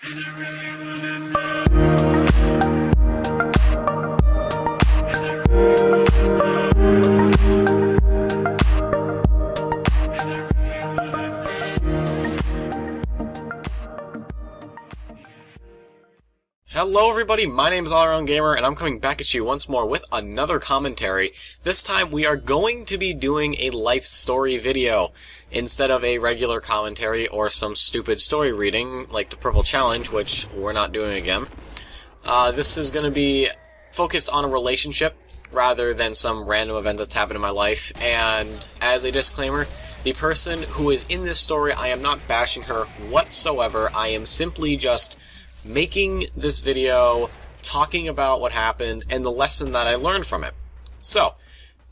Hello everybody, my name is Allaround Gamer, and I'm coming back at you once more with another commentary. This time we are going to be doing a life story video, instead of a regular commentary or some stupid story reading, like the Purple Challenge, which we're not doing again. This is going to be focused on a relationship, rather than some random event that's happened in my life, and as a disclaimer, the person who is in this story, I am not bashing her whatsoever. I am simply just making this video, talking about what happened, and the lesson that I learned from it. So,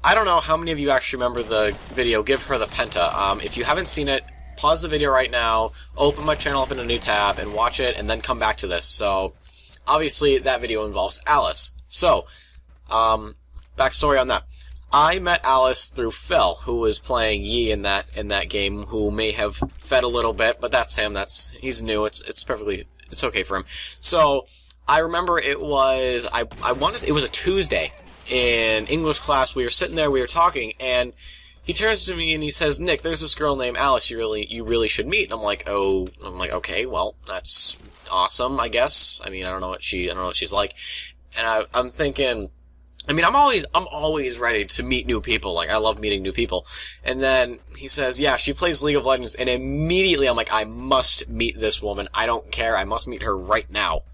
I don't know how many of you actually remember the video, Give Her the Penta. If you haven't seen it, pause the video right now, open my channel up in a new tab, and watch it, and then come back to this. So, obviously, that video involves Alice. So, backstory on that. I met Alice through Phil, who was playing Yi in that game, who may have fed a little bit, but that's him. He's new. It's okay for him. So, I remember it was, it was a Tuesday in English class. We were sitting there, we were talking, and he turns to me and he says, "Nick, there's this girl named Alice you really should meet." And I'm like, okay, well, that's awesome, I guess. I mean, I don't know what she's like. And I'm thinking, I mean, I'm always ready to meet new people. Like, I love meeting new people. And then he says, yeah, she plays League of Legends. And immediately I'm like, I must meet this woman. I don't care. I must meet her right now.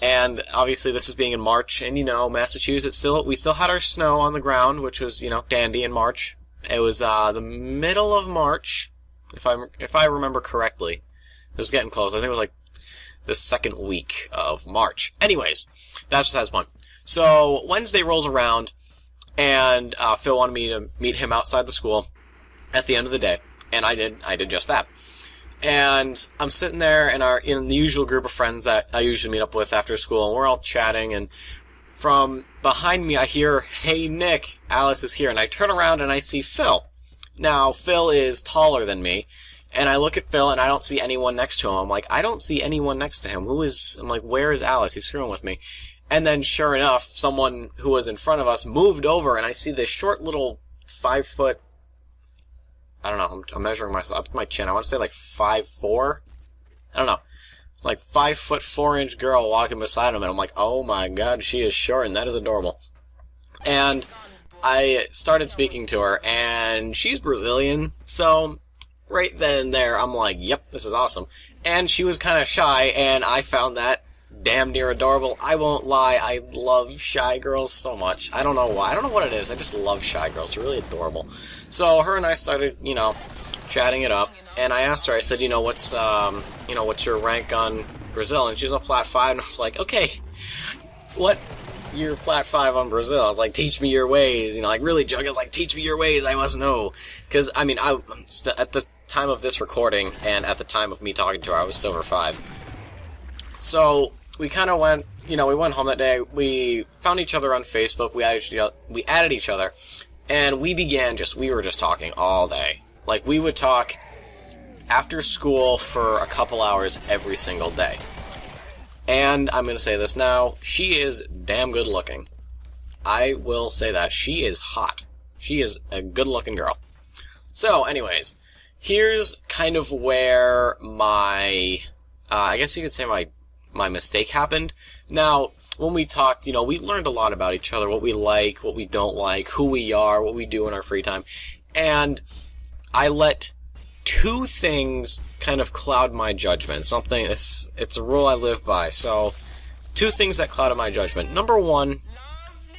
And obviously this is being in March. And, you know, Massachusetts, we still had our snow on the ground, which was, you know, dandy in March. It was, the middle of March, if I remember correctly. It was getting close. I think it was like the second week of March. Anyways, that's just as fun. So, Wednesday rolls around, and Phil wanted me to meet him outside the school at the end of the day, and I did just that. And I'm sitting there in the usual group of friends that I usually meet up with after school, and we're all chatting, and from behind me I hear, "Hey Nick, Alice is here," and I turn around and I see Phil. Now, Phil is taller than me, and I look at Phil and I don't see anyone next to him. I'm like, I don't see anyone next to him. I'm like, where is Alice? He's screwing with me. And then, sure enough, someone who was in front of us moved over, and I see this short little 5 foot, I don't know, I'm measuring myself up to my chin. I want to say like 5'4". I don't know. Like 5'4" girl walking beside him, and I'm like, oh my god, she is short, and that is adorable. And I started speaking to her, and she's Brazilian, so right then and there, I'm like, yep, this is awesome. And she was kind of shy, and I found that damn near adorable. I won't lie, I love shy girls so much. I don't know why. I don't know what it is. I just love shy girls. They're really adorable. So her and I started, you know, chatting it up, and I asked her, I said, what's your rank on Brazil? And she's a Plat 5, and I was like, okay, what? You're Plat 5 on Brazil? I was like, teach me your ways, like really joking. I was like, teach me your ways, I must know. Because, I mean, at the time of this recording, and at the time of me talking to her, I was Silver 5. So, we kind of went, we went home that day, we found each other on Facebook, we added each other, and we were just talking all day. Like, we would talk after school for a couple hours every single day. And I'm going to say this now, she is damn good looking. I will say that. She is hot. She is a good looking girl. So, anyways, here's kind of where my, I guess you could say my mistake happened. Now, when we talked, we learned a lot about each other, what we like, what we don't like, who we are, what we do in our free time, and I let two things kind of cloud my judgment. It's a rule I live by. So, two things that clouded my judgment. Number one,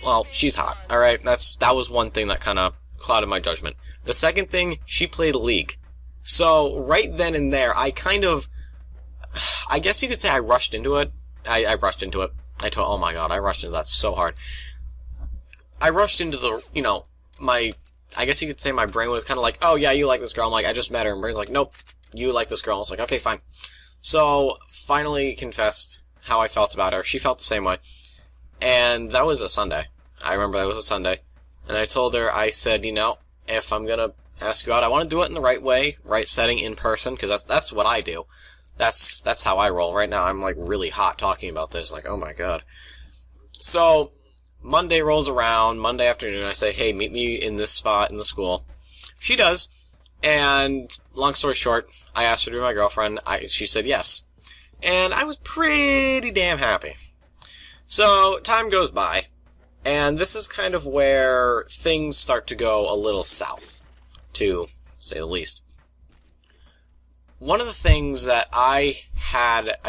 well, she's hot, alright? That was one thing that kind of clouded my judgment. The second thing, she played League. So, right then and there, I guess you could say I rushed into it. I rushed into it. Oh my god, I rushed into that so hard. I rushed into I guess you could say my brain was kind of like, oh yeah, you like this girl. I'm like, I just met her. And brain's like, nope, you like this girl. I was like, okay, fine. So, finally confessed how I felt about her. She felt the same way. And that was a Sunday. I remember that was a Sunday. And I told her, I said, if I'm gonna ask you out, I want to do it in the right way, right setting, in person, because that's what I do. That's how I roll. Right now, I'm like really hot talking about this. Like, oh my god. So, Monday rolls around, Monday afternoon, I say, hey, meet me in this spot in the school. She does, and long story short, I asked her to be my girlfriend. She said yes. And I was pretty damn happy. So, time goes by, and this is kind of where things start to go a little south, to say the least. One of the things that I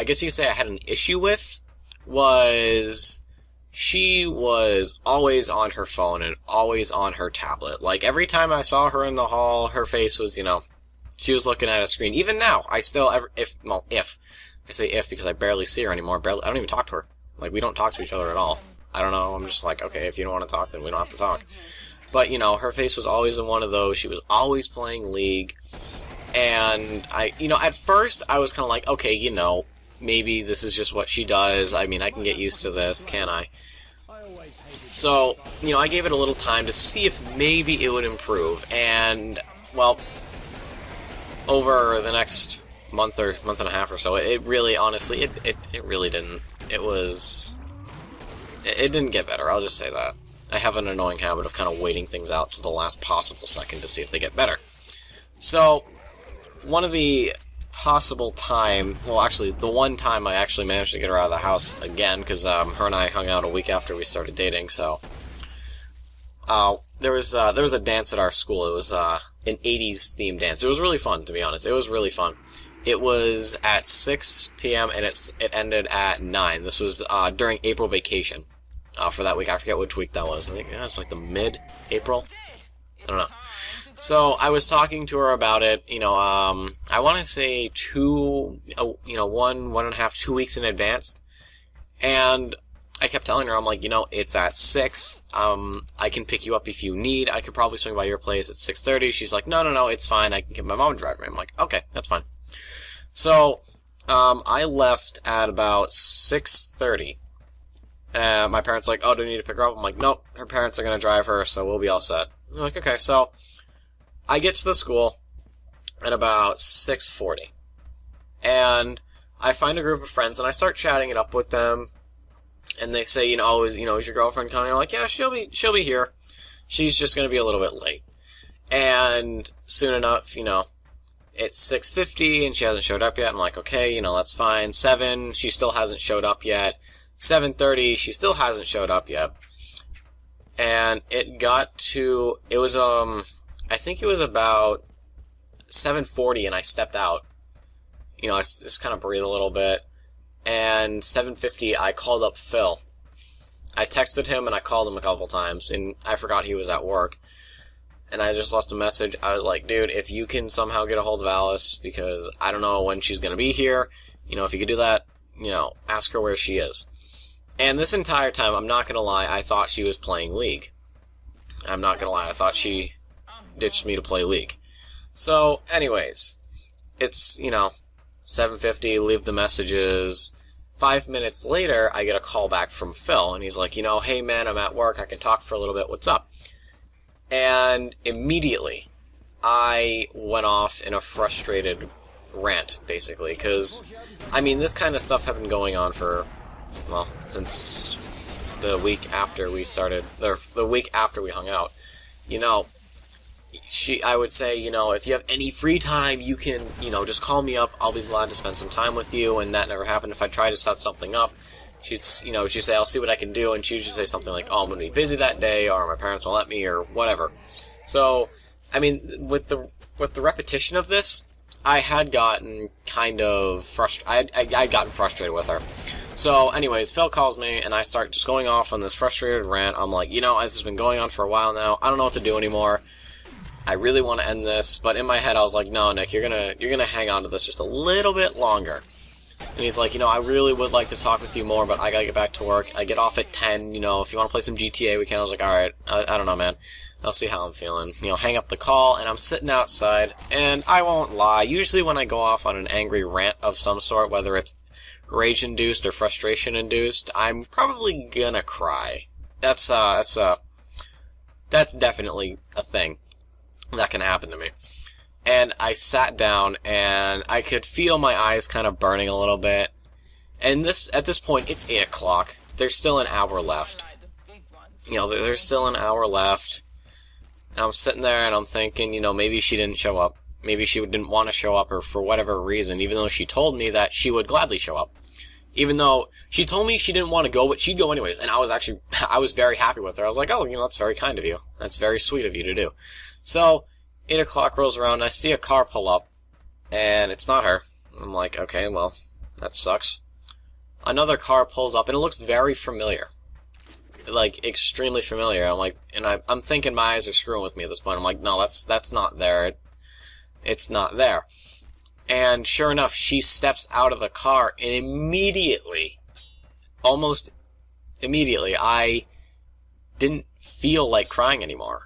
guess you could say I had an issue with, was she was always on her phone and always on her tablet. Like, every time I saw her in the hall, her face was, she was looking at a screen. Even now, I still, if, I say if because I barely see her anymore, I don't even talk to her. Like, we don't talk to each other at all. I don't know, I'm just like, okay, if you don't want to talk, then we don't have to talk. But, her face was always in one of those. She was always playing League. And at first, I was kind of like, okay, maybe this is just what she does. I mean, I can get used to this, can't I? So, I gave it a little time to see if maybe it would improve. And, well, over the next month and a half or so, it really, honestly, it really didn't. It didn't get better, I'll just say that. I have an annoying habit of kind of waiting things out to the last possible second to see if they get better. So, one of the possible time, well, actually, the one time I actually managed to get her out of the house again, because her and I hung out a week after we started dating, so there was a dance at our school. It was an 80s themed dance. It was really fun, to be honest. It was really fun. It was at 6 p.m. and it ended at 9. This was during April vacation for that week. I forget which week that was. I think it was like the mid-April. I don't know. So I was talking to her about it, I want to say 2 weeks in advance, and I kept telling her, I'm like, it's at 6, I can pick you up if you need, I could probably swing by your place at 6:30, she's like, no, it's fine, I can get my mom to drive me, I'm like, okay, that's fine. So, I left at about 6:30, my parents are like, oh, do you need to pick her up? I'm like, nope, her parents are going to drive her, so we'll be all set. I'm like, okay, so I get to the school at about 6:40, and I find a group of friends, and I start chatting it up with them, and they say, is your girlfriend coming? I'm like, yeah, she'll be here. She's just going to be a little bit late. And soon enough, it's 6:50, and she hasn't showed up yet. I'm like, okay, that's fine. 7, she still hasn't showed up yet. 7:30, she still hasn't showed up yet. And it got to, I think it was about 7:40, and I stepped out. I just kind of breathe a little bit. And 7:50, I called up Phil. I texted him, and I called him a couple times, and I forgot he was at work. And I just left a message. I was like, dude, if you can somehow get a hold of Alice, because I don't know when she's going to be here, if you could do that, ask her where she is. And this entire time, I'm not going to lie, I thought she was playing League. I'm not going to lie, I thought she ditched me to play League. So, anyways, it's, 7:50, leave the messages. 5 minutes later, I get a call back from Phil, and he's like, hey man, I'm at work, I can talk for a little bit, what's up? And immediately, I went off in a frustrated rant, basically, because, this kind of stuff had been going on for, well, since the week after we started, or the week after we hung out. I would say, if you have any free time, you can, just call me up, I'll be glad to spend some time with you, and that never happened. If I try to set something up, she'd say, I'll see what I can do, and she'd just say something like, oh, I'm going to be busy that day, or my parents won't let me, or whatever. So, with the repetition of this, I had gotten kind of frustrated, I'd gotten frustrated with her. So, anyways, Phil calls me, and I start just going off on this frustrated rant. I'm like, this has been going on for a while now, I don't know what to do anymore. I really want to end this, but in my head I was like, no, Nick, you're gonna hang on to this just a little bit longer. And he's like, I really would like to talk with you more, but I gotta get back to work. I get off at 10, if you want to play some GTA, we can. I was like, alright, I don't know, man. I'll see how I'm feeling. Hang up the call, and I'm sitting outside, and I won't lie, usually when I go off on an angry rant of some sort, whether it's rage-induced or frustration-induced, I'm probably gonna cry. That's definitely a thing that can happen to me. And I sat down, and I could feel my eyes kind of burning a little bit. And at this point, it's 8 o'clock. There's still an hour left. You know, there's still an hour left. And I'm sitting there, and I'm thinking, you know, maybe she didn't show up. Maybe she didn't want to show up, or for whatever reason, even though she told me that she would gladly show up. Even though she told me she didn't want to go, but she'd go anyways. And I was very happy with her. I was like, oh, you know, that's very kind of you. That's very sweet of you to do. So, 8 o'clock rolls around, and I see a car pull up, and it's not her. I'm like, okay, well, that sucks. Another car pulls up, and it looks very familiar. Like, extremely familiar. I'm like, and I'm thinking my eyes are screwing with me at this point. I'm like, no, that's not there. It's not there. And sure enough, she steps out of the car, and immediately, almost immediately, I didn't feel like crying anymore.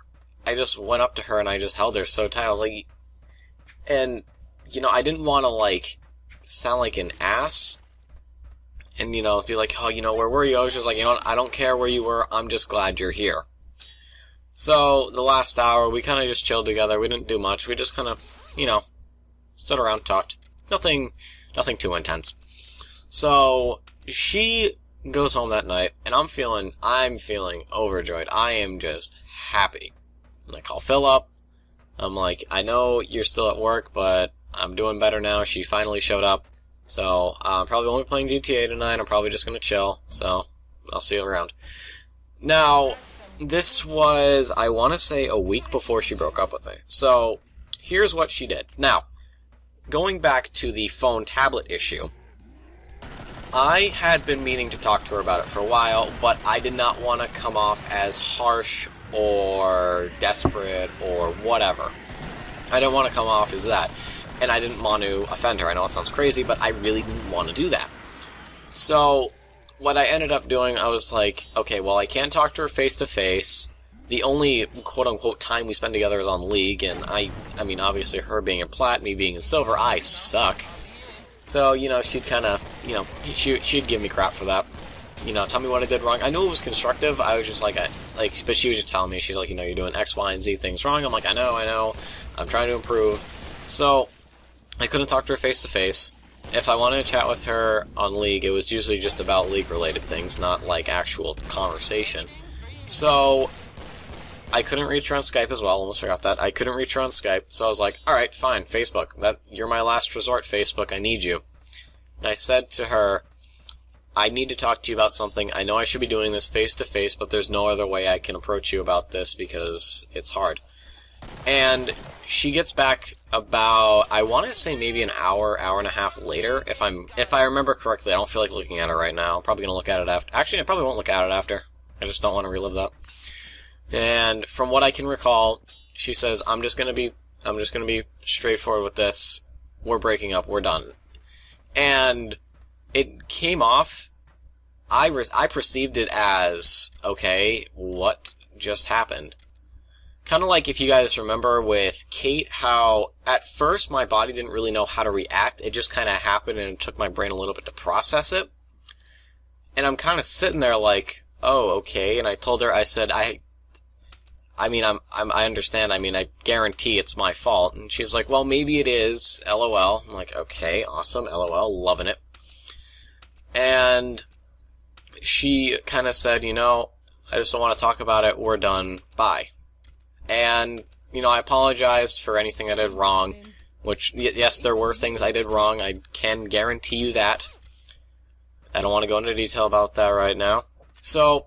I just went up to her, and I just held her so tight. I was like, and, you know, I didn't want to, like, sound like an ass, and, you know, be like, oh, you know, where were you? I was just like, you know what, I don't care where you were, I'm just glad you're here. So, the last hour, we kind of just chilled together. We didn't do much. We just kind of, you know, stood around, talked. Nothing too intense. So, she goes home that night, and I'm feeling overjoyed. I am just happy. And I call Phil up. I'm like, I know you're still at work, but I'm doing better now. She finally showed up. So, I'm probably only playing GTA tonight. I'm probably just going to chill. So, I'll see you around. Now, this was, I want to say, a week before she broke up with me. So, here's what she did. Now, going back to the phone-tablet issue, I had been meaning to talk to her about it for a while, but I did not want to come off as harsh or desperate or whatever. I didn't want to come off as that, and I didn't want to offend her. I know it sounds crazy, but I really didn't want to do that. So, what I ended up doing, I was like, okay, well, I can't talk to her face-to-face. The only quote-unquote time we spend together is on League, and I mean, obviously, her being in Plat, me being in Silver, I suck. So, you know, she'd kind of, you know, she'd give me crap for that. You know, tell me what I did wrong. I knew it was constructive. I was just like, but she was just telling me, she's like, you know, you're doing X, Y, and Z things wrong. I'm like, I know. I'm trying to improve. So, I couldn't talk to her face-to-face. If I wanted to chat with her on League, it was usually just about League-related things, not, like, actual conversation. So, I couldn't reach her on Skype as well. Almost forgot that. I couldn't reach her on Skype, so I was like, alright, fine, Facebook. You're my last resort, Facebook. I need you. And I said to her, I need to talk to you about something. I know I should be doing this face-to-face, but there's no other way I can approach you about this because it's hard. And she gets back about, I want to say maybe an hour and a half later, if I remember correctly. I don't feel like looking at it right now. I'm probably going to look at it after. Actually, I probably won't look at it after. I just don't want to relive that. And from what I can recall, she says, I'm just going to be straightforward with this. We're breaking up. We're done. And it came off, I perceived it as, okay, what just happened? Kind of like if you guys remember with Kate, how at first my body didn't really know how to react. It just kind of happened and it took my brain a little bit to process it. And I'm kind of sitting there like, oh, okay. And I told her, I said, I understand. I mean, I guarantee it's my fault. And she's like, well, maybe it is. LOL. I'm like, okay, awesome. LOL. Loving it. And she kind of said, you know, I just don't want to talk about it. We're done. Bye. And, you know, I apologized for anything I did wrong. Which, yes, there were things I did wrong. I can guarantee you that. I don't want to go into detail about that right now. So,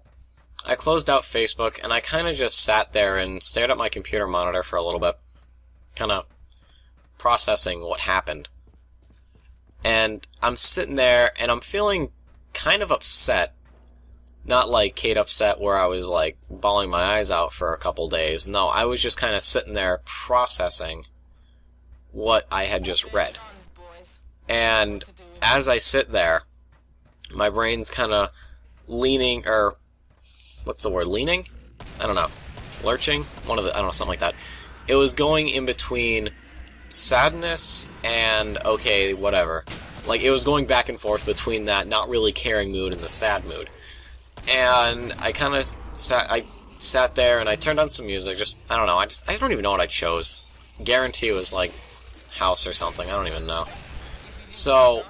I closed out Facebook, and I kind of just sat there and stared at my computer monitor for a little bit. Kind of processing what happened. And I'm sitting there, and I'm feeling kind of upset. Not like Kate upset where I was, like, bawling my eyes out for a couple days. No, I was just kind of sitting there processing what I had just read. And as I sit there, my brain's kind of leaning, or what's the word, leaning? I don't know. Lurching? I don't know, something like that. It was going in between sadness and, okay, whatever. Like, it was going back and forth between that not really caring mood and the sad mood. And I kind of sat there and I turned on some music. I don't know, I don't even know what I chose. guarantee it was like house or something. I don't even know. So,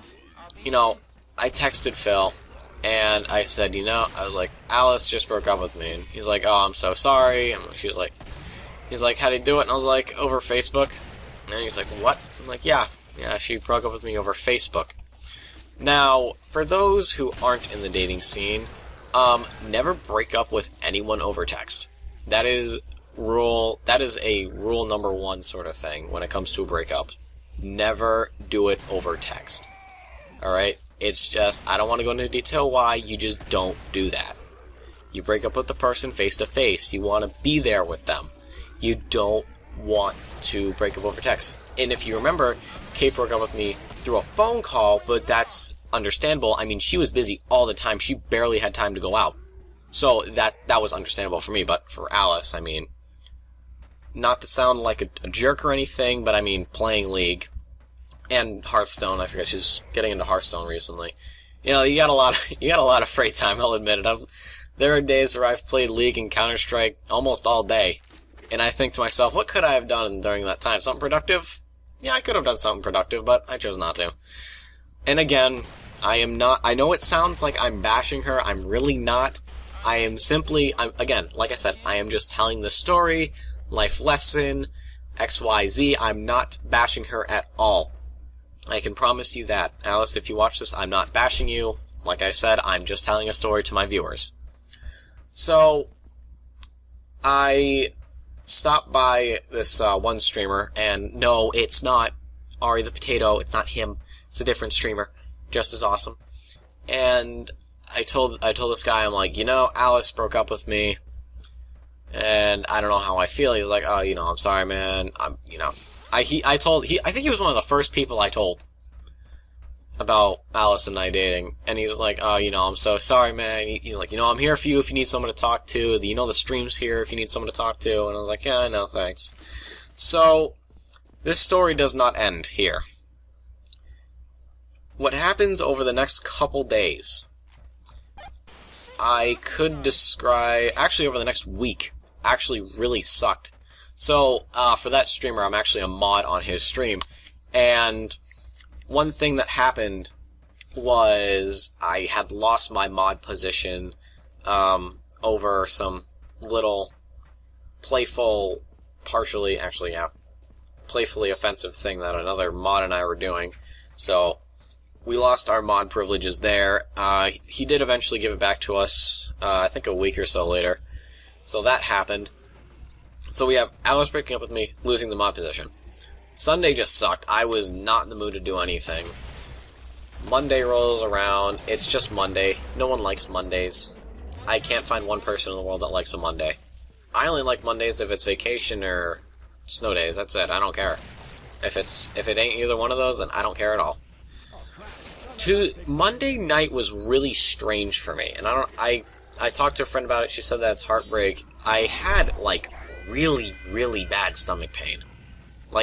you know, I texted Phil, and I said, I was like, Alice just broke up with me. And he's like, oh, I'm so sorry. And he's like, how'd he do it? And I was like, over Facebook. And he's like, what? I'm like, yeah, she broke up with me over Facebook. Now, for those who aren't in the dating scene, never break up with anyone over text. That is a rule number one sort of thing when it comes to a breakup. Never do it over text. Alright? It's just, I don't want to go into detail why, you just don't do that. You break up with the person face to face. You want to be there with them. You don't want to break up over text. And if you remember, Kate broke up with me through a phone call, but that's understandable. I mean, she was busy all the time. She barely had time to go out. So that was understandable for me, but for Alice, I mean, not to sound like a jerk or anything, but I mean, playing League and Hearthstone. I forget, she's getting into Hearthstone recently. You got a lot of free time. I'll admit it. There are days where I've played League and Counter-Strike almost all day, and I think to myself, what could I have done during that time? Something productive? Yeah, I could have done something productive, but I chose not to. And again, I know it sounds like I'm bashing her. I'm really not. Again, like I said, I am just telling the story, life lesson, XYZ. I'm not bashing her at all. I can promise you that. Alice, if you watch this, I'm not bashing you. Like I said, I'm just telling a story to my viewers. So, I stopped by this one streamer, and no, it's not Ari the Potato, it's not him, it's a different streamer, just as awesome. And I told this guy, I'm like, Alice broke up with me, and I don't know how I feel. He was like, oh, I'm sorry, man. I think he was one of the first people I told about Alice and I dating, and he's like, oh, I'm so sorry, man. He's like, I'm here for you if you need someone to talk to. The stream's here if you need someone to talk to. And I was like, yeah, I know, thanks. So, this story does not end here. What happens over the next couple days, I could describe, actually over the next week, actually really sucked. So, for that streamer, I'm actually a mod on his stream, and one thing that happened was I had lost my mod position over some little playfully offensive thing that another mod and I were doing. So we lost our mod privileges there. He did eventually give it back to us, I think a week or so later. So that happened. So we have Alice breaking up with me, losing the mod position. Sunday just sucked. I was not in the mood to do anything. Monday rolls around. It's just Monday. No one likes Mondays. I can't find one person in the world that likes a Monday. I only like Mondays if it's vacation or snow days. That's it. I don't care. If it ain't either one of those, then I don't care at all. Monday night was really strange for me, and I talked to a friend about it. She said that it's heartbreak. I had really, really bad stomach pain.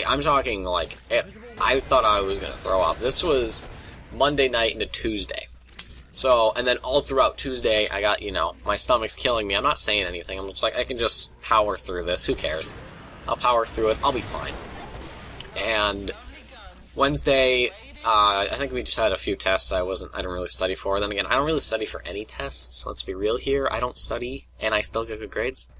I'm talking, I thought I was going to throw up. This was Monday night into Tuesday. So, and then all throughout Tuesday, I got, my stomach's killing me. I'm not saying anything. I'm just like, I can just power through this. Who cares? I'll power through it. I'll be fine. And Wednesday, I think we just had a few tests I didn't really study for. Then again, I don't really study for any tests. Let's be real here. I don't study, and I still get good grades.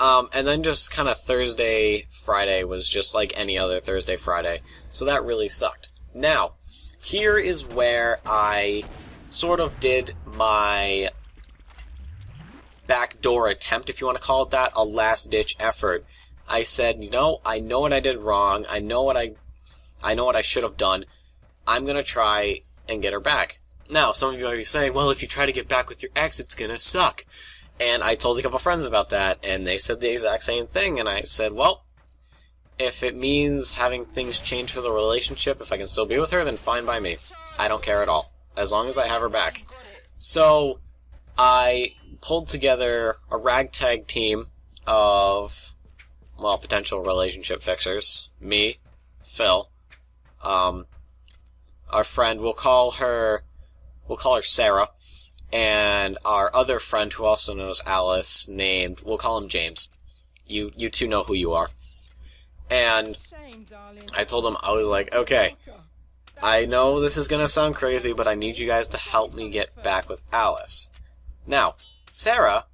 And then just kind of Thursday, Friday was just like any other Thursday, Friday. So that really sucked. Now, here is where I sort of did my backdoor attempt, if you want to call it that, a last-ditch effort. I said, I know what I did wrong. I know what I should have done. I'm going to try and get her back. Now, some of you might be saying, well, if you try to get back with your ex, it's going to suck. And I told a couple friends about that, and they said the exact same thing, and I said, well, if it means having things change for the relationship, if I can still be with her, then fine by me. I don't care at all, as long as I have her back. So, I pulled together a ragtag team of, potential relationship fixers. Me, Phil, our friend, we'll call her Sarah, and our other friend who also knows Alice, we'll call him James. You two know who you are. And I told them, I was like, okay, I know this is going to sound crazy, but I need you guys to help me get back with Alice. Now, Sarah,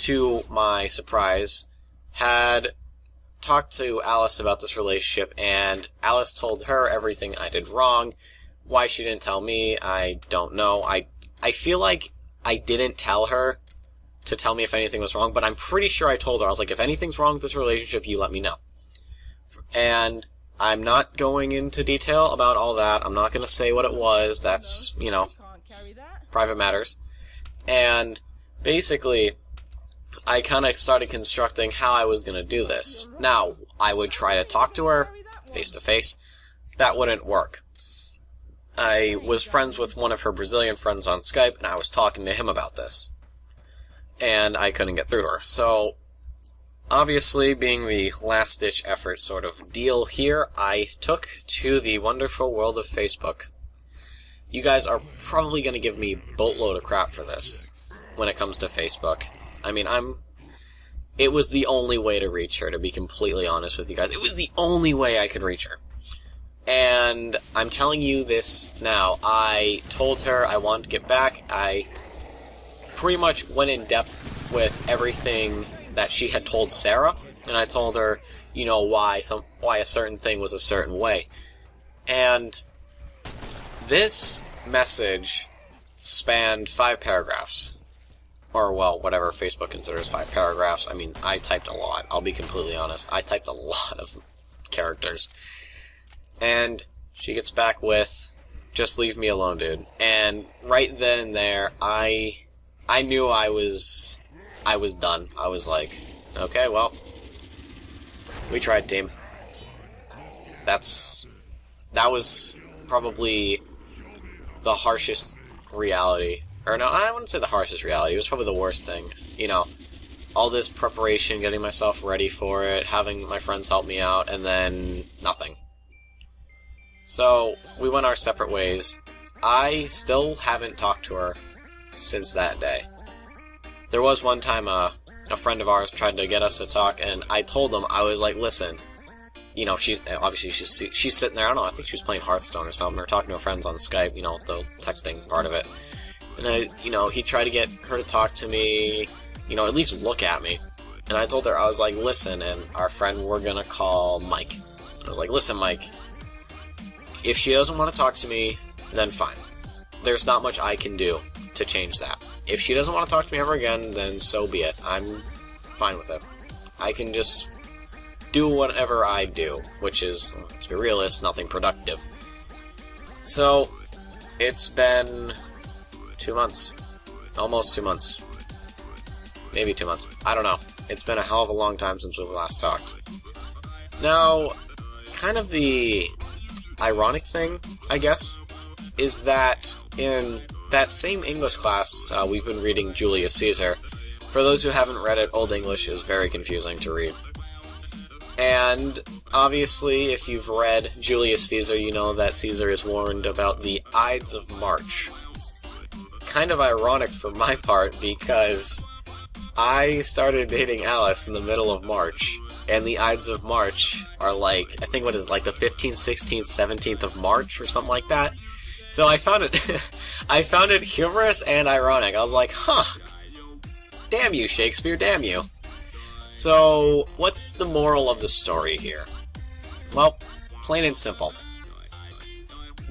to my surprise, had talked to Alice about this relationship, and Alice told her everything I did wrong. Why she didn't tell me, I don't know. I feel like I didn't tell her to tell me if anything was wrong, but I'm pretty sure I told her. I was like, if anything's wrong with this relationship, you let me know. And I'm not going into detail about all that. I'm not going to say what it was. That's, you know, private matters. And basically, I kind of started constructing how I was going to do this. Now, I would try to talk to her face to face. That wouldn't work. I was friends with one of her Brazilian friends on Skype, and I was talking to him about this. And I couldn't get through to her. So, obviously, being the last-ditch effort sort of deal here, I took to the wonderful world of Facebook. You guys are probably going to give me a boatload of crap for this when it comes to Facebook. I mean, it was the only way to reach her, to be completely honest with you guys. It was the only way I could reach her. And I'm telling you this now. I told her I wanted to get back. I pretty much went in depth with everything that she had told Sarah, and I told her, you know, why a certain thing was a certain way. And this message spanned 5 paragraphs. Or, well, whatever Facebook considers 5 paragraphs. I mean, I typed a lot. I'll be completely honest. I typed a lot of characters. And she gets back with, just leave me alone, dude. And right then and there, I knew I was done. I was like, okay, well, we tried, team. That was probably the harshest reality. Or no, I wouldn't say the harshest reality. It was probably the worst thing. You know, all this preparation, getting myself ready for it, having my friends help me out, and then nothing. So, we went our separate ways. I still haven't talked to her since that day. There was one time a friend of ours tried to get us to talk, and I told him, I was like, listen, you know, she's sitting there, I don't know, I think she was playing Hearthstone or something, or talking to her friends on Skype, you know, the texting part of it. And he tried to get her to talk to me, you know, at least look at me. And I told her, I was like, listen, and our friend we're gonna call Mike. I was like, listen, Mike, if she doesn't want to talk to me, then fine. There's not much I can do to change that. If she doesn't want to talk to me ever again, then so be it. I'm fine with it. I can just do whatever I do, which is, to be realist, nothing productive. So, it's been 2 months. Almost 2 months. Maybe 2 months. I don't know. It's been a hell of a long time since we last talked. Now, kind of the ironic thing, I guess, is that in that same English class, we've been reading Julius Caesar. For those who haven't read it, Old English is very confusing to read. And, obviously, if you've read Julius Caesar, you know that Caesar is warned about the Ides of March. Kind of ironic for my part, because I started dating Alice in the middle of March, and the Ides of March are like, I think what is it, like the 15th, 16th, 17th of March, or something like that. So I found it humorous and ironic. I was like, huh, damn you, Shakespeare, damn you. So, what's the moral of the story here? Well, plain and simple.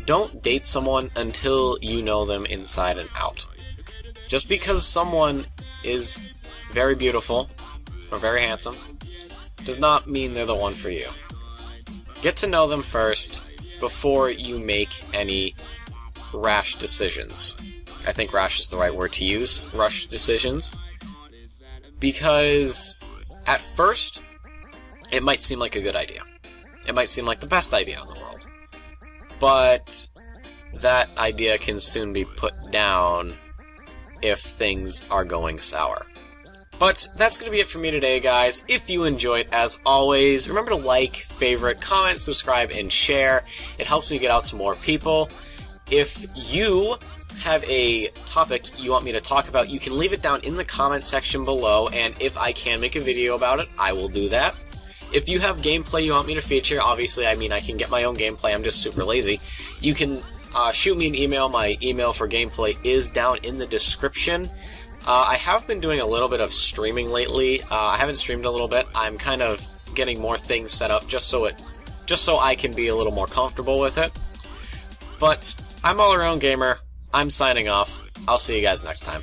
Don't date someone until you know them inside and out. Just because someone is very beautiful, or very handsome, does not mean they're the one for you. Get to know them first, before you make any rash decisions. I think rash is the right word to use, rush decisions. Because at first, it might seem like a good idea. It might seem like the best idea in the world. But that idea can soon be put down if things are going sour. But that's going to be it for me today, guys. If you enjoyed, as always, remember to like, favorite, comment, subscribe, and share. It helps me get out to more people. If you have a topic you want me to talk about, you can leave it down in the comment section below, and if I can make a video about it, I will do that. If you have gameplay you want me to feature, obviously, I mean, I can get my own gameplay, I'm just super lazy. You can shoot me an email. My email for gameplay is down in the description. I have been doing a little bit of streaming lately. I haven't streamed a little bit. I'm kind of getting more things set up just so I can be a little more comfortable with it. But I'm All Around Gamer. I'm signing off. I'll see you guys next time.